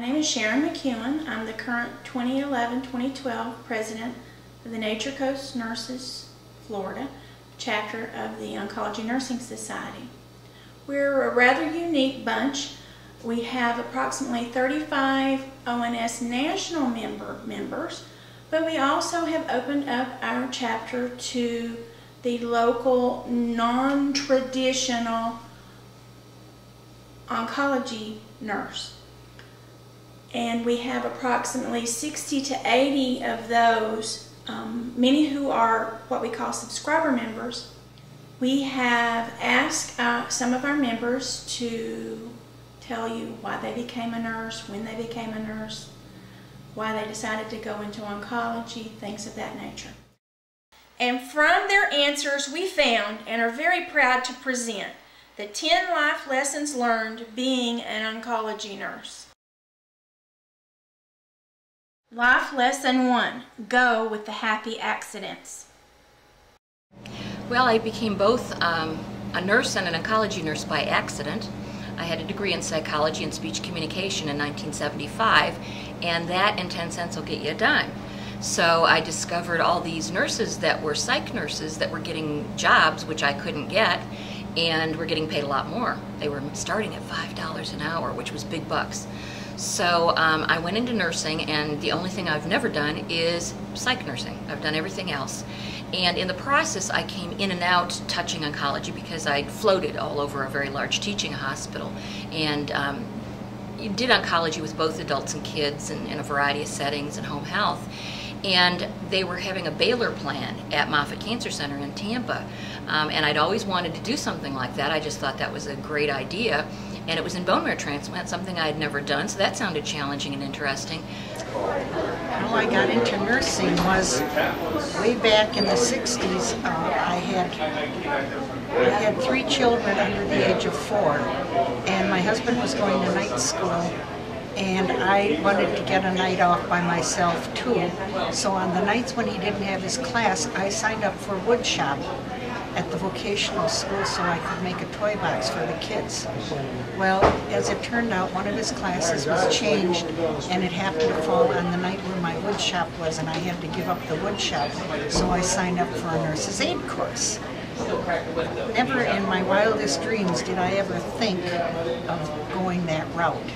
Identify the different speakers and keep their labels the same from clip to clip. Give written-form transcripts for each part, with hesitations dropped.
Speaker 1: name is Sharon McEwen. I'm the current 2011-2012 president of the Nature Coast Nurses, Florida, chapter of the Oncology Nursing Society. We're a rather unique bunch. We have approximately 35 ONS national members, but we also have opened up our chapter to the local non-traditional oncology nurse. And we have approximately 60 to 80 of those, many who are what we call subscriber members. We have asked some of our members to tell you why they became a nurse, when they became a nurse, why they decided to go into oncology, things of that nature. And from their answers we found and are very proud to present the 10 life lessons learned being an oncology nurse. Life lesson 1, go with the happy accidents.
Speaker 2: Well, I became both a nurse and an oncology nurse by accident. I had a degree in psychology and speech communication in 1975, and that and 10 cents will get you a dime. So I discovered all these nurses that were psych nurses that were getting jobs which I couldn't get, and were getting paid a lot more. They were starting at $5 an hour, which was big bucks. So I went into nursing, and the only thing I've never done is psych nursing. I've done everything else. And in the process, I came in and out touching oncology because I'd floated all over a very large teaching hospital. And you did oncology with both adults and kids in a variety of settings and home health. And they were having a Baylor plan at Moffitt Cancer Center in Tampa. And I'd always wanted to do something like that. I just thought that was a great idea. And it was in bone marrow transplant, something I had never done, so that sounded challenging and interesting.
Speaker 3: How I got into nursing was way back in the 60s. I had 3 children under the age of 4, and my husband was going to night school, and I wanted to get a night off by myself too. So on the nights when he didn't have his class, I signed up for wood shop at the vocational school so I could make a toy box for the kids. Well, as it turned out, one of his classes was changed, and it happened to fall on the night where my wood shop was, and I had to give up the wood shop, so I signed up for a nurse's aid course. Never in my wildest dreams did I ever think of going that route.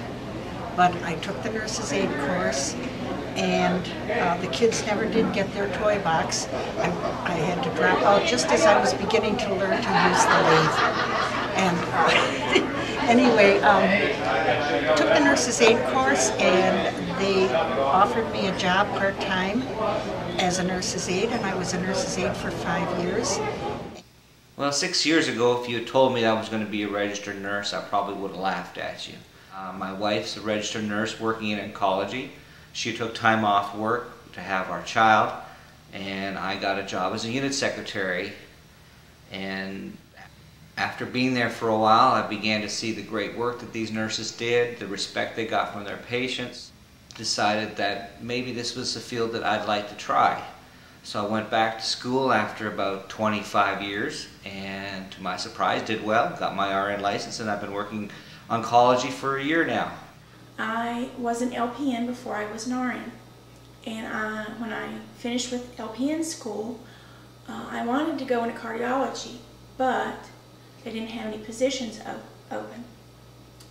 Speaker 3: But I took the nurse's aid course, and the kids never did get their toy box. I had to drop out just as I was beginning to learn to use the lathe. And anyway, took the nurse's aid course, and they offered me a job part-time as a nurse's aide, and I was a nurse's aide for 5 years.
Speaker 4: Well, 6 years ago, if you had told me that I was going to be a registered nurse, I probably would have laughed at you. My wife's a registered nurse working in oncology. She took time off work to have our child, and I got a job as a unit secretary. And after being there for a while, I began to see the great work that these nurses did, the respect they got from their patients. Decided that maybe this was a field that I'd like to try. So I went back to school after about 25 years, and to my surprise did well, got my RN license, and I've been working oncology for a year now.
Speaker 1: I was an LPN before I was an RN, and when I finished with LPN school, I wanted to go into cardiology, but they didn't have any positions open.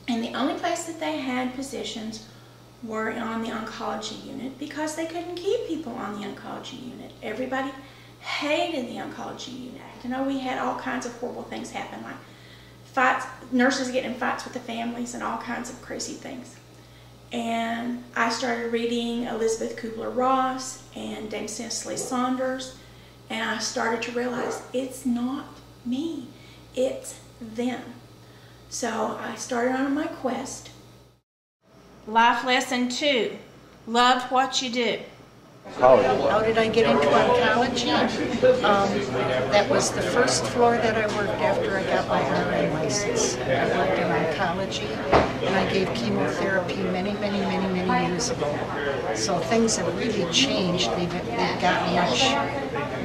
Speaker 1: And the only place that they had positions were on the oncology unit because they couldn't keep people on the oncology unit. Everybody hated the oncology unit. You know, we had all kinds of horrible things happen, like fights, nurses getting in fights with the families and all kinds of crazy things. And I started reading Elizabeth Kubler-Ross and Dame Cicely Saunders, and I started to realize it's not me, it's them. So I started on my quest. Life lesson 2, love what you do.
Speaker 3: How did I get into oncology? That was the first floor that I worked after I got my RN license. I worked in oncology, and I gave chemotherapy many years ago. So things have really changed. They've gotten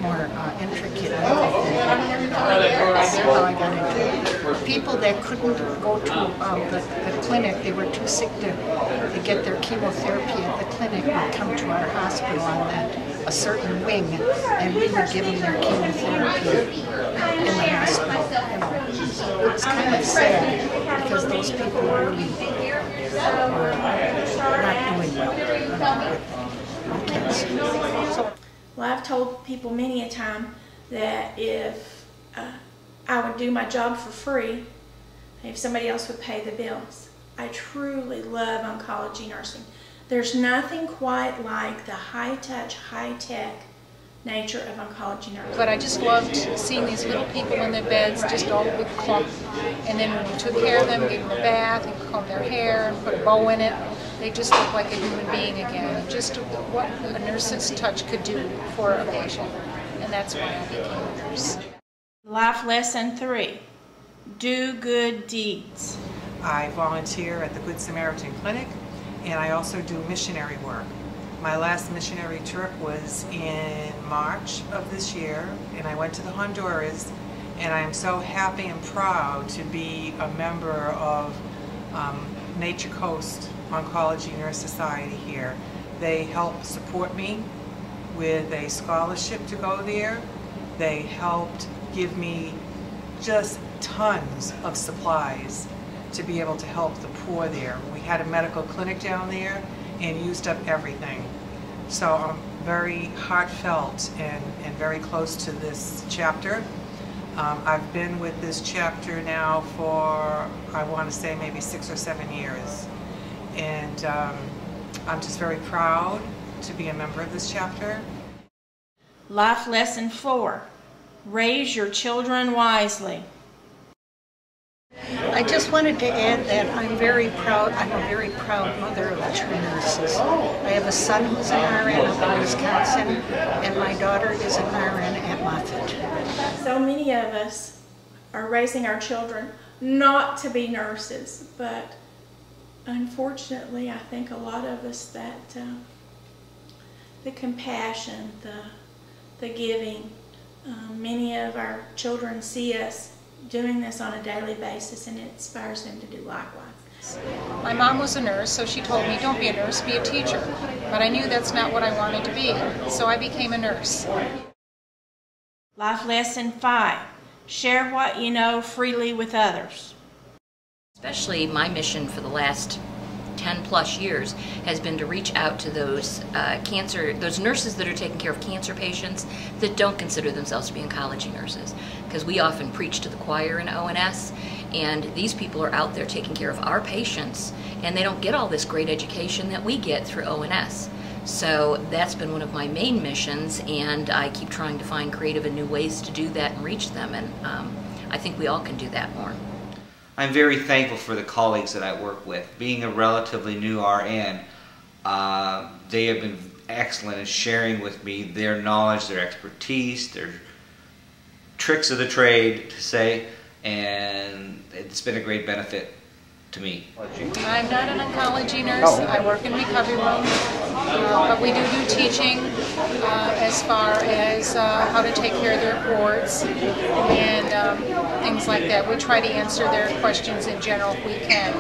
Speaker 3: more intricate. That's how I got into it. People that couldn't go to the clinic, they were too sick to get their chemotherapy at the clinic, would come to our hospital on a certain wing, and we would give them their chemotherapy in the hospital. So it's kind of sad because those people really were not doing well with cancer.
Speaker 1: Well, I've told people many a time that if I would do my job for free, if somebody else would pay the bills. I truly love oncology nursing. There's nothing quite like the high-touch, high-tech nature of oncology nursing.
Speaker 5: But I just loved seeing these little people in their beds, just all a big clump. And then when we took care of them, gave them a bath, and combed their hair, and put a bow in it, they just looked like a human being again. And just what a nurse's touch could do for a patient. And that's why I became a nurse.
Speaker 1: Life lesson 3, do good deeds.
Speaker 6: I volunteer at the Good Samaritan Clinic, and I also do missionary work. My last missionary trip was in March of this year, and I went to the Honduras, and I am so happy and proud to be a member of Nature Coast Oncology Nursing Society here. They helped support me with a scholarship to go there. They helped give me just tons of supplies to be able to help the poor there. We had a medical clinic down there and used up everything. So I'm very heartfelt and very close to this chapter. I've been with this chapter now for, I want to say, maybe 6 or 7 years. And I'm just very proud to be a member of this chapter.
Speaker 1: Life lesson 4, raise your children wisely.
Speaker 3: I just wanted to add that I'm very proud. I'm a very proud mother of 2 nurses. I have a son who's an RN up in Wisconsin, and my daughter is an RN at Moffitt.
Speaker 1: So many of us are raising our children not to be nurses, but unfortunately, I think a lot of us that the compassion, the giving, many of our children see us doing this on a daily basis, and it inspires them to do likewise.
Speaker 5: My mom was a nurse, so she told me, don't be a nurse, be a teacher. But I knew that's not what I wanted to be, so I became a nurse.
Speaker 1: Life lesson 5, share what you know freely with others.
Speaker 2: Especially my mission for the last 10 plus years has been to reach out to those those nurses that are taking care of cancer patients that don't consider themselves to be oncology nurses, because we often preach to the choir in ONS, and these people are out there taking care of our patients, and they don't get all this great education that we get through ONS. So that's been one of my main missions, and I keep trying to find creative and new ways to do that and reach them, and I think we all can do that more.
Speaker 4: I'm very thankful for the colleagues that I work with. Being a relatively new RN, they have been excellent in sharing with me their knowledge, their expertise, their tricks of the trade, to say, and it's been a great benefit to me.
Speaker 5: I'm not an oncology nurse. I work in recovery room, but we do teaching as far as how to take care of their wards and things like that. We try to answer their questions in general if we can.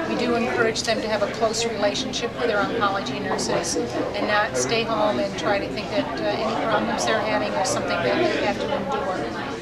Speaker 5: We do encourage them to have a close relationship with their oncology nurses and not stay home and try to think that any problems they're having are something that they have to endure.